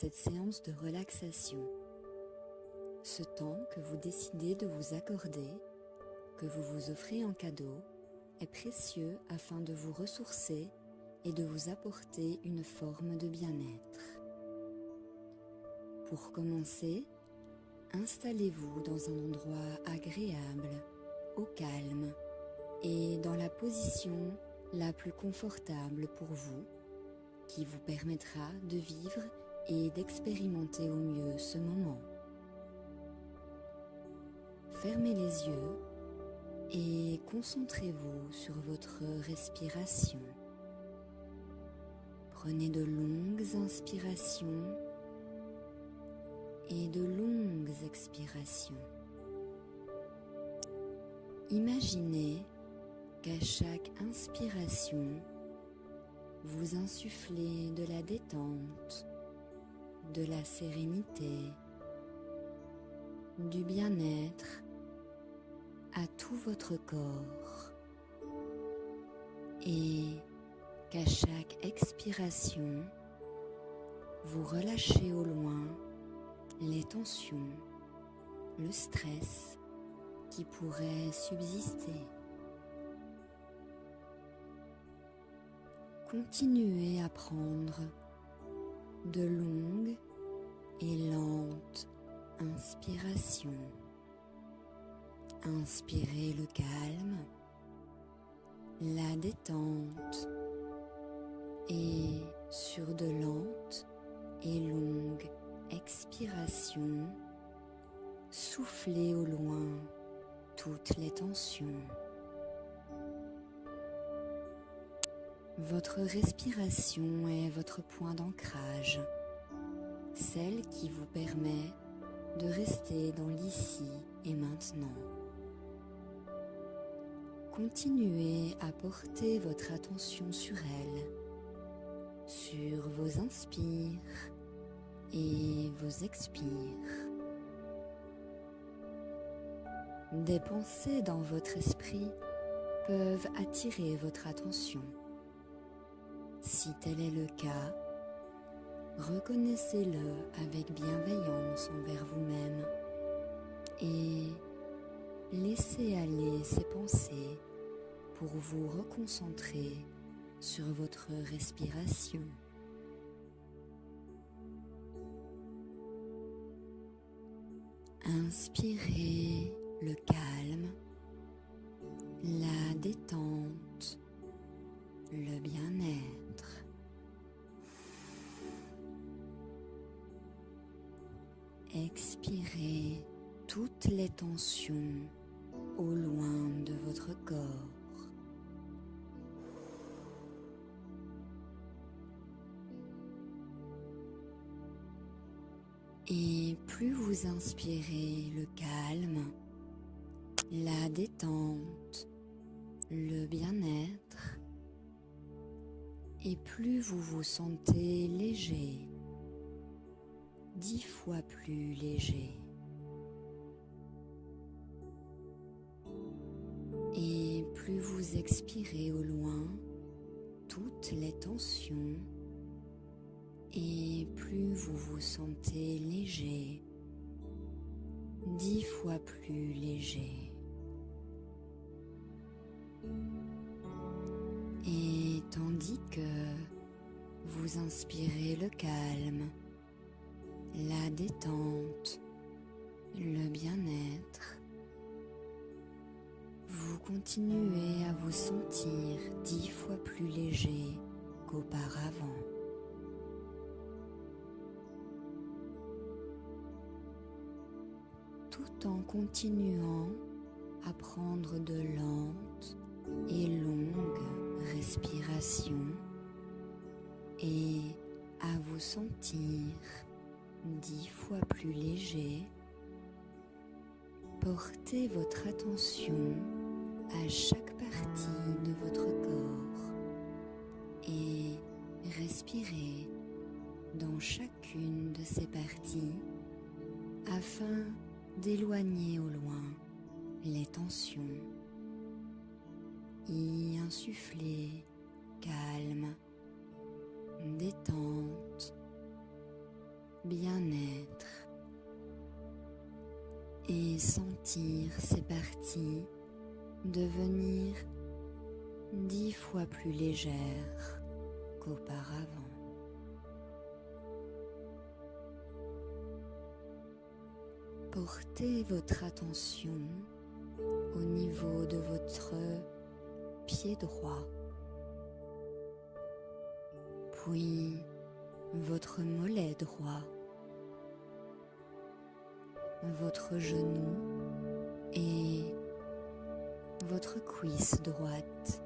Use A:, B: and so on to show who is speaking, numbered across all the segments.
A: cette séance de relaxation. Ce temps que vous décidez de vous accorder, que vous vous offrez en cadeau, est précieux afin de vous ressourcer et de vous apporter une forme de bien-être. Pour commencer, installez-vous dans un endroit agréable, au calme et dans la position la plus confortable pour vous, qui vous permettra de vivre et d'expérimenter au mieux ce moment. Fermez les yeux et concentrez-vous sur votre respiration. Prenez de longues inspirations et de longues expirations. Imaginez qu'à chaque inspiration, vous insufflez de la détente, de la sérénité, du bien-être à tout votre corps et qu'à chaque expiration, vous relâchez au loin les tensions, le stress qui pourrait subsister. Continuez à prendre de longues et lentes inspirations. Inspirez le calme, la détente et sur de lentes et longues expirations, soufflez au loin toutes les tensions. Votre respiration est votre point d'ancrage, celle qui vous permet de rester dans l'ici et maintenant. Continuez à porter votre attention sur elle, sur vos inspires et vos expires. Des pensées dans votre esprit peuvent attirer votre attention. Si tel est le cas, reconnaissez-le avec bienveillance envers vous-même et laissez aller ces pensées pour vous reconcentrer sur votre respiration. Inspirez le calme, la détente, le bien-être. Expirez toutes les tensions au loin de votre corps. Et plus vous inspirez le calme, la détente, le bien-être, et plus vous vous sentez léger, 10 fois plus léger. Et plus vous expirez au loin toutes les tensions, et plus vous vous sentez léger, 10 fois plus léger. Et tandis que vous inspirez le calme, la détente, le bien-être, vous continuez à vous sentir 10 fois plus léger qu'auparavant. Tout en continuant à prendre de lentes et longues respirations et à vous sentir 10 fois plus léger, portez votre attention à chaque partie de votre corps et respirez dans chacune de ces parties afin d'éloigner au loin les tensions. Y insuffler calme, détente, bien-être et sentir ces parties devenir 10 fois plus légères qu'auparavant. Portez votre attention au niveau de votre pied droit, puis votre mollet droit, votre genou et votre cuisse droite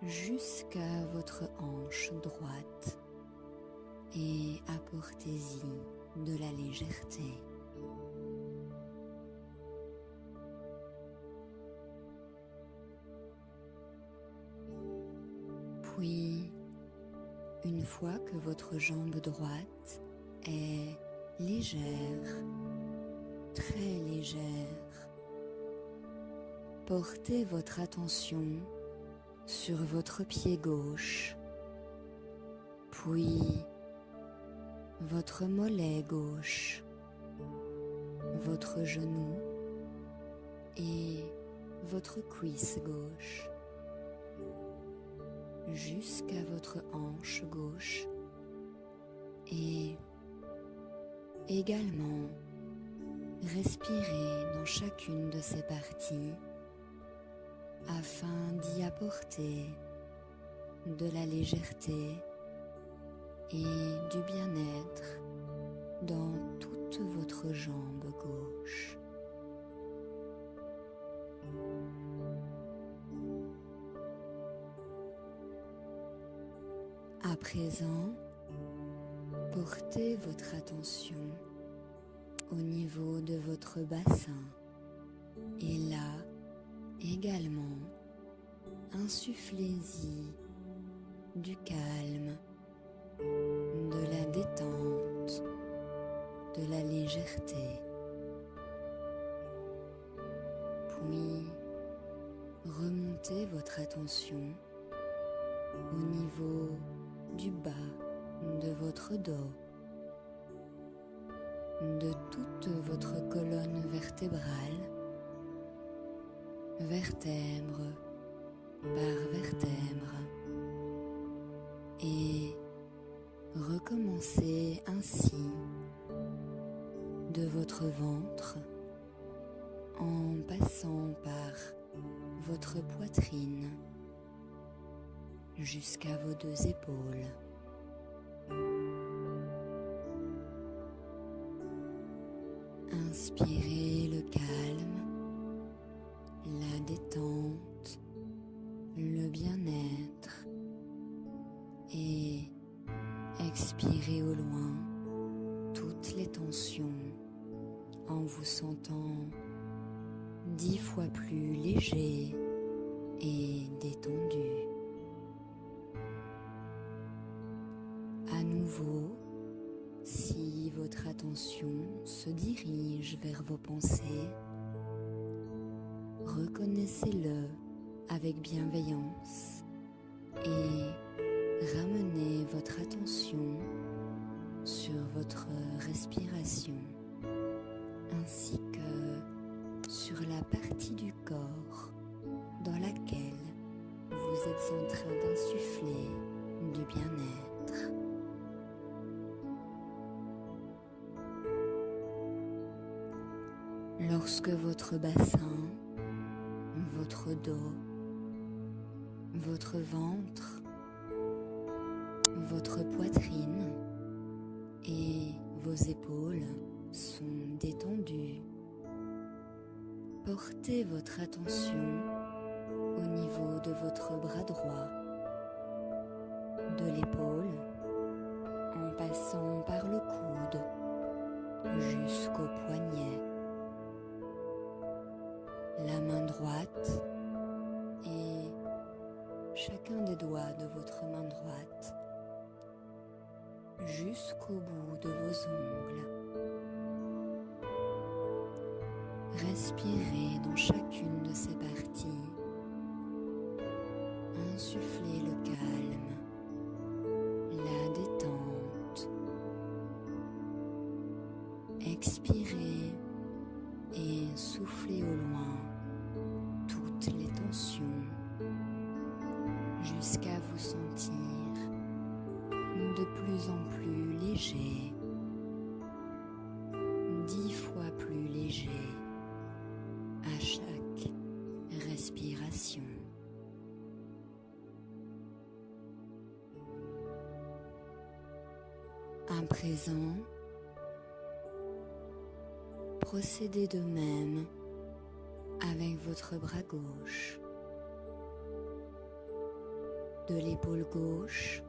A: jusqu'à votre hanche droite et apportez-y de la légèreté. Puis, une fois que votre jambe droite est légère, très légère, portez votre attention sur votre pied gauche, puis votre mollet gauche, votre genou et votre cuisse gauche, jusqu'à votre hanche gauche et également respirez dans chacune de ces parties afin d'y apporter de la légèreté et du bien-être dans toute votre jambe gauche. À présent, portez votre attention au niveau de votre bassin et là également insufflez-y du calme, de la détente, de la légèreté. Puis remontez votre attention au niveau du bas de votre dos, de toute votre colonne vertébrale, vertèbre par vertèbre, et recommencez ainsi de votre ventre en passant par votre poitrine jusqu'à vos 2 épaules. Inspirez le calme, la détente, le bien-être et expirez au loin toutes les tensions en vous sentant 10 fois plus léger et détendu. À nouveau, si votre attention se dirige vers vos pensées, reconnaissez-le avec bienveillance et ramenez votre attention sur votre respiration ainsi que sur la partie du corps dans laquelle vous êtes en train d'insuffler du bien-être. Lorsque votre bassin, votre dos, votre ventre, votre poitrine et vos épaules sont détendus, portez votre attention au niveau de votre bras droit, de l'épaule, en passant par le coude jusqu'au poignet, la main droite et chacun des doigts de votre main droite jusqu'au bout de vos ongles. Respirez dans chacune de ces parties. Insufflez le calme, la détente Expirez et soufflez au loin toutes les tensions jusqu'à vous sentir de plus en plus léger, 10 fois plus léger à chaque respiration. À présent, procédez de même avec votre bras gauche, de l'épaule gauche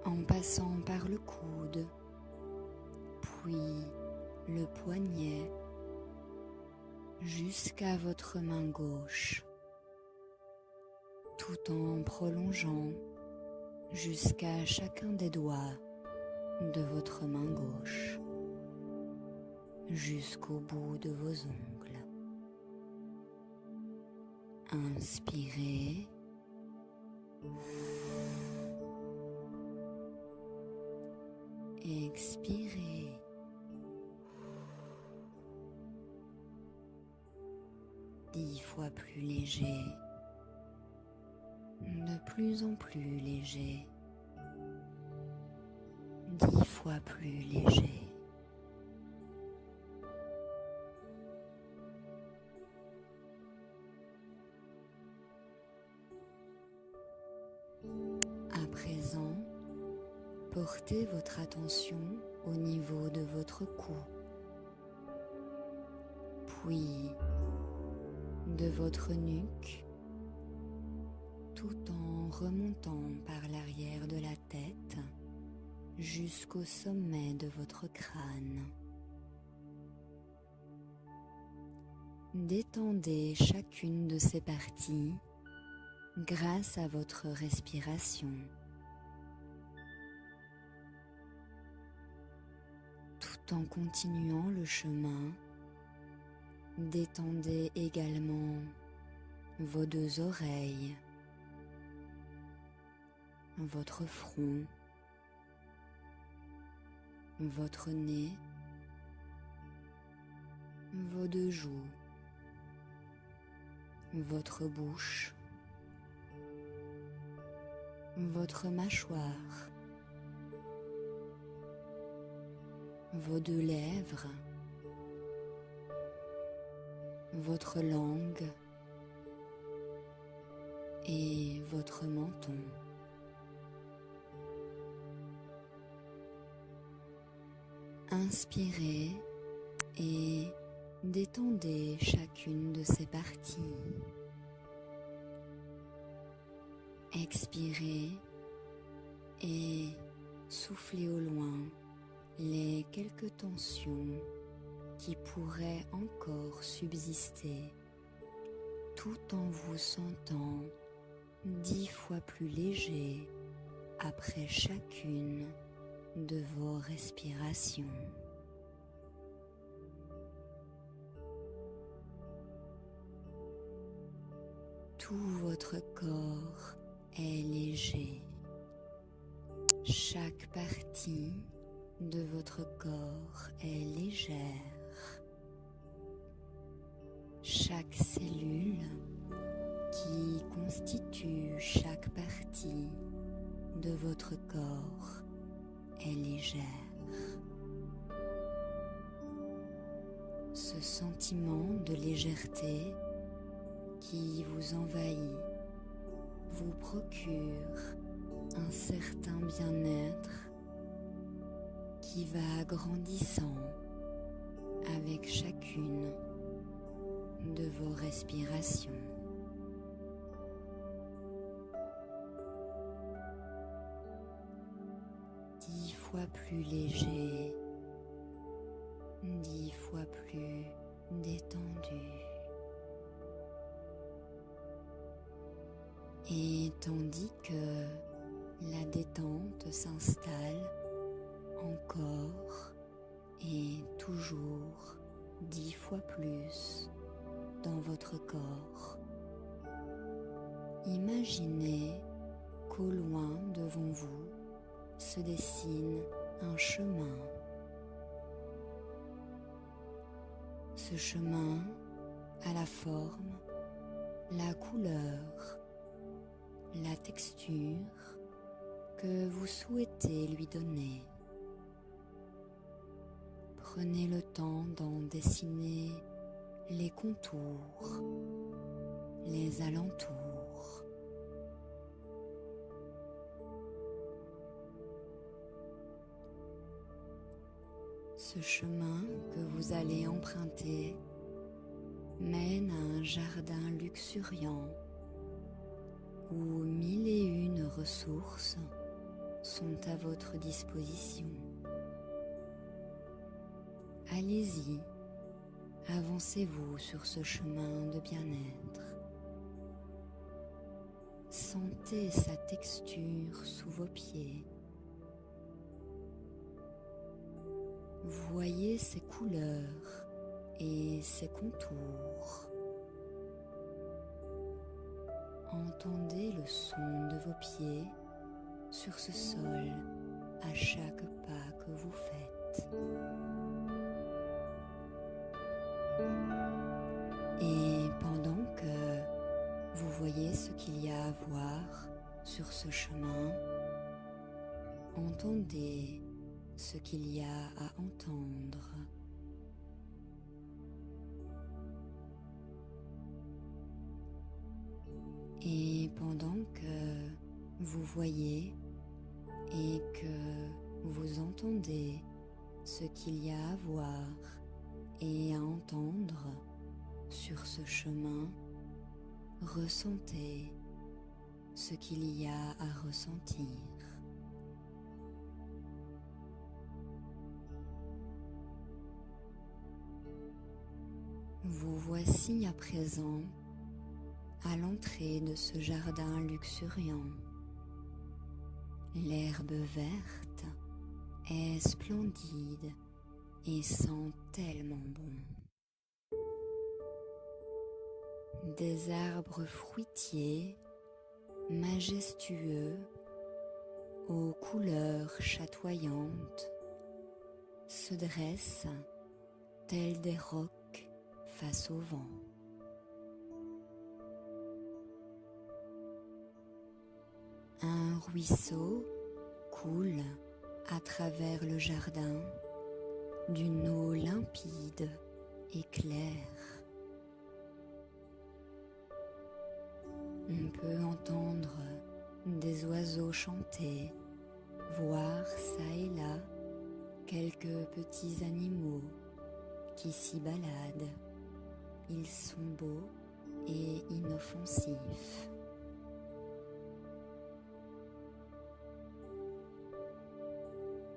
A: en passant par le coude, puis le poignet jusqu'à votre main gauche, tout en prolongeant jusqu'à chacun des doigts de votre main gauche, jusqu'au bout de vos ongles. Inspirez. Expirez. Dix fois plus léger, de plus en plus léger, 10 fois plus léger. À présent, portez votre attention au niveau de votre cou, puis de votre nuque, tout en remontant par l'arrière de la tête jusqu'au sommet de votre crâne. Détendez chacune de ces parties grâce à votre respiration. Tout en continuant le chemin, détendez également vos deux oreilles, votre front, votre nez, vos deux joues, votre bouche, votre mâchoire, vos deux lèvres, votre langue et votre menton. Inspirez et détendez chacune de ces parties. Expirez et soufflez au loin les quelques tensions qui pourraient encore subsister, tout en vous sentant 10 fois plus léger après chacune de vos respirations. Tout votre corps est léger. Chaque partie de votre corps est légère. Chaque cellule qui constitue chaque partie de votre corps est légère. Ce sentiment de légèreté qui vous envahit vous procure un certain bien-être qui va grandissant avec chacune de vos respirations. Dix fois plus léger, 10 fois plus détendu. Et tandis que la détente s'installe encore et toujours 10 fois plus dans votre corps, imaginez qu'au loin devant vous se dessine un chemin. Ce chemin a la forme, la couleur, la texture que vous souhaitez lui donner. Prenez le temps d'en dessiner les contours, les alentours. Ce chemin que vous allez emprunter mène à un jardin luxuriant où 1001 ressources sont à votre disposition. Allez-y, avancez-vous sur ce chemin de bien-être. Sentez sa texture sous vos pieds. Voyez ses couleurs et ses contours. Entendez le son de vos pieds sur ce sol à chaque pas que vous faites. Et pendant que vous voyez ce qu'il y a à voir sur ce chemin, entendez ce qu'il y a à entendre. Et pendant que vous voyez et que vous entendez ce qu'il y a à voir et à entendre sur ce chemin, ressentez ce qu'il y a à ressentir. Vous voici à présent à l'entrée de ce jardin luxuriant. L'herbe verte est splendide et sent tellement bon. Des arbres fruitiers, majestueux, aux couleurs chatoyantes, se dressent tels des rocs face au vent. Un ruisseau coule à travers le jardin d'une eau limpide et claire. On peut entendre des oiseaux chanter, voir çà et là quelques petits animaux qui s'y baladent. Ils sont beaux et inoffensifs.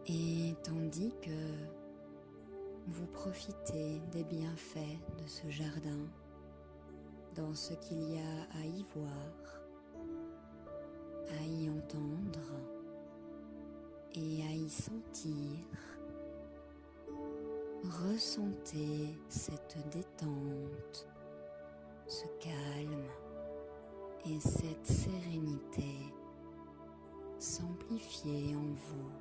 A: Et tandis que vous profitez des bienfaits de ce jardin, dans ce qu'il y a à y voir, à y entendre et à y sentir, ressentez cette détente, ce calme et cette sérénité s'amplifier en vous,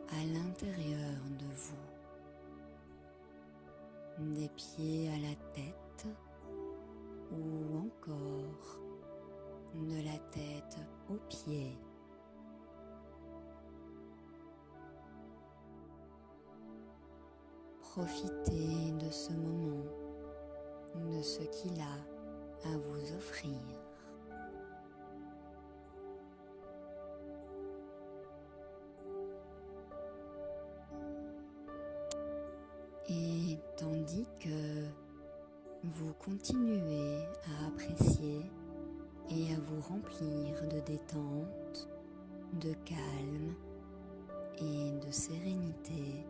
A: à l'intérieur de vous, des pieds à la tête ou encore de la tête aux pieds. Profitez de ce moment, de ce qu'il a à vous offrir. Et tandis que vous continuez à apprécier et à vous remplir de détente, de calme et de sérénité,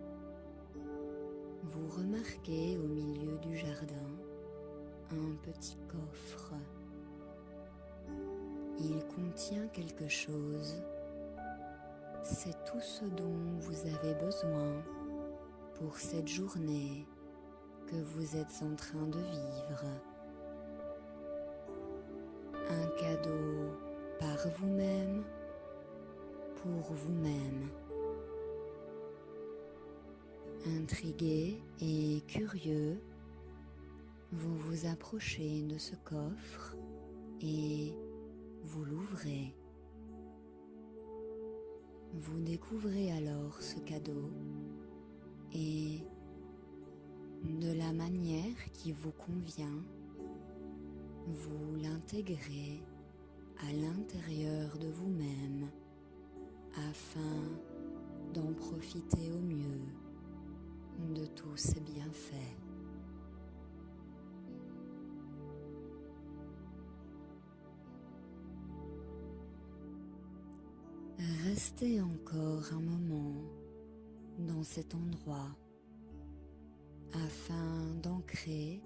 A: vous remarquez au milieu du jardin un petit coffre. Il contient quelque chose. C'est tout ce dont vous avez besoin pour cette journée que vous êtes en train de vivre. Un cadeau par vous-même, pour vous-même. Intrigué et curieux, vous vous approchez de ce coffre et vous l'ouvrez. Vous découvrez alors ce cadeau et de la manière qui vous convient, vous l'intégrez à l'intérieur de vous-même afin d'en profiter au mieux de tous ces bienfaits. Restez encore un moment dans cet endroit afin d'ancrer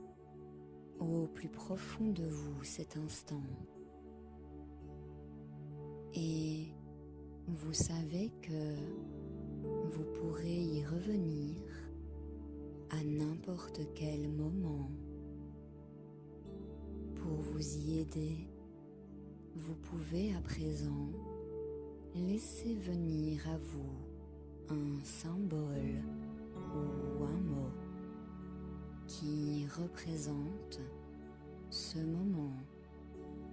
A: au plus profond de vous cet instant. Et vous savez que vous pourrez y revenir à n'importe quel moment. Pour vous y aider, vous pouvez à présent laisser venir à vous un symbole ou un mot qui représente ce moment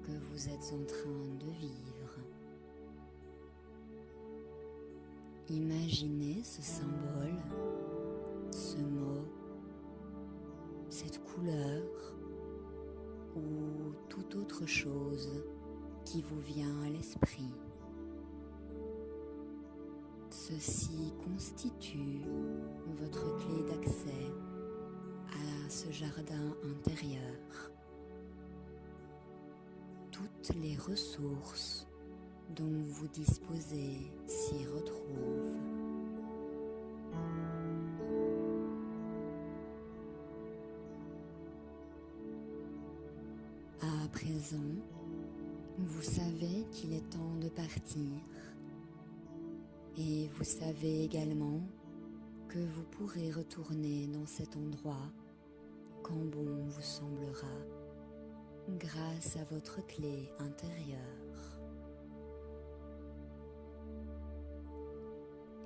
A: que vous êtes en train de vivre. Imaginez ce symbole, ce mot, cette couleur ou toute autre chose qui vous vient à l'esprit. Ceci constitue votre clé d'accès à ce jardin intérieur. Toutes les ressources dont vous disposez s'y retrouvent. À présent, vous savez qu'il est temps de partir et vous savez également que vous pourrez retourner dans cet endroit quand bon vous semblera, grâce à votre clé intérieure.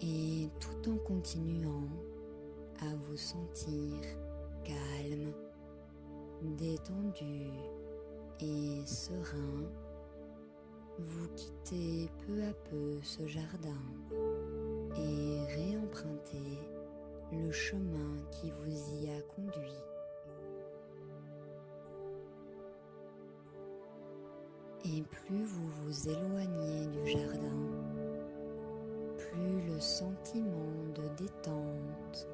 A: Et tout en continuant à vous sentir calme, détendu et serein, vous quittez peu à peu ce jardin et réempruntez le chemin qui vous y a conduit. Et plus vous vous éloignez du jardin, plus le sentiment de détente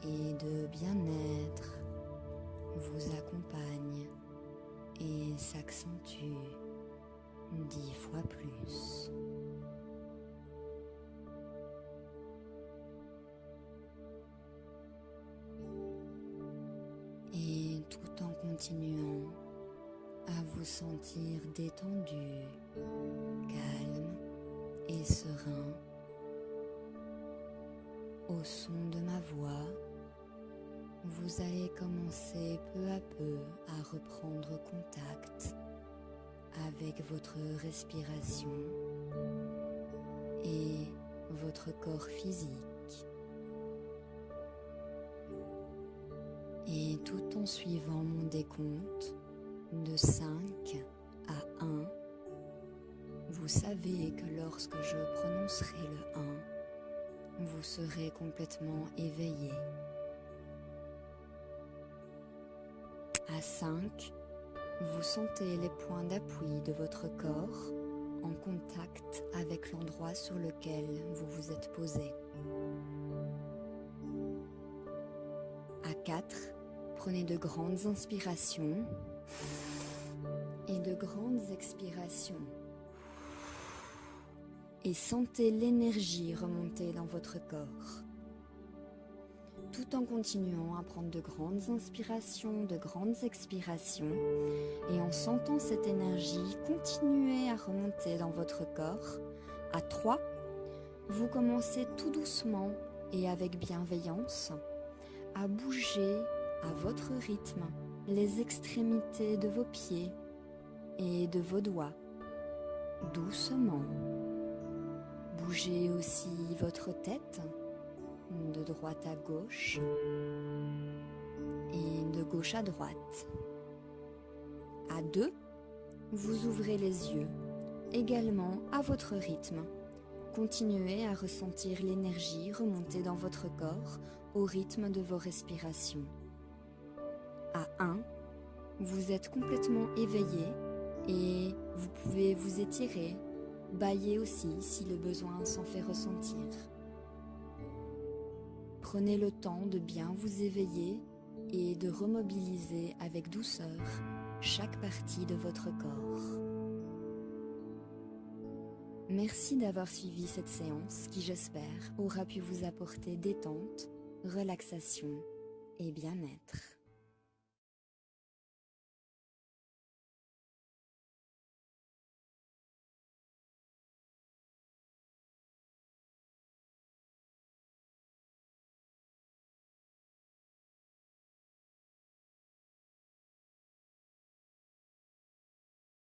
A: et de bien-être vous accompagne et s'accentue 10 fois plus. Et tout en continuant à vous sentir détendu, calme et serein, au son de ma voix, vous allez commencer peu à peu à reprendre contact avec votre respiration et votre corps physique. Et tout en suivant mon décompte de 5 à 1, vous savez que lorsque je prononcerai le 1, vous serez complètement éveillé. À 5, vous sentez les points d'appui de votre corps en contact avec l'endroit sur lequel vous vous êtes posé. À 4, prenez de grandes inspirations et de grandes expirations et sentez l'énergie remonter dans votre corps. Tout en continuant à prendre de grandes inspirations, de grandes expirations, et en sentant cette énergie continuer à remonter dans votre corps, à 3, vous commencez tout doucement et avec bienveillance à bouger à votre rythme les extrémités de vos pieds et de vos doigts, doucement. Bougez aussi votre tête de droite à gauche et de gauche à droite. À 2, vous ouvrez les yeux, également à votre rythme. Continuez à ressentir l'énergie remonter dans votre corps au rythme de vos respirations. À 1, vous êtes complètement éveillé et vous pouvez vous étirer, bâiller aussi si le besoin s'en fait ressentir. Prenez le temps de bien vous éveiller et de remobiliser avec douceur chaque partie de votre corps. Merci d'avoir suivi cette séance qui, j'espère, aura pu vous apporter détente, relaxation et bien-être.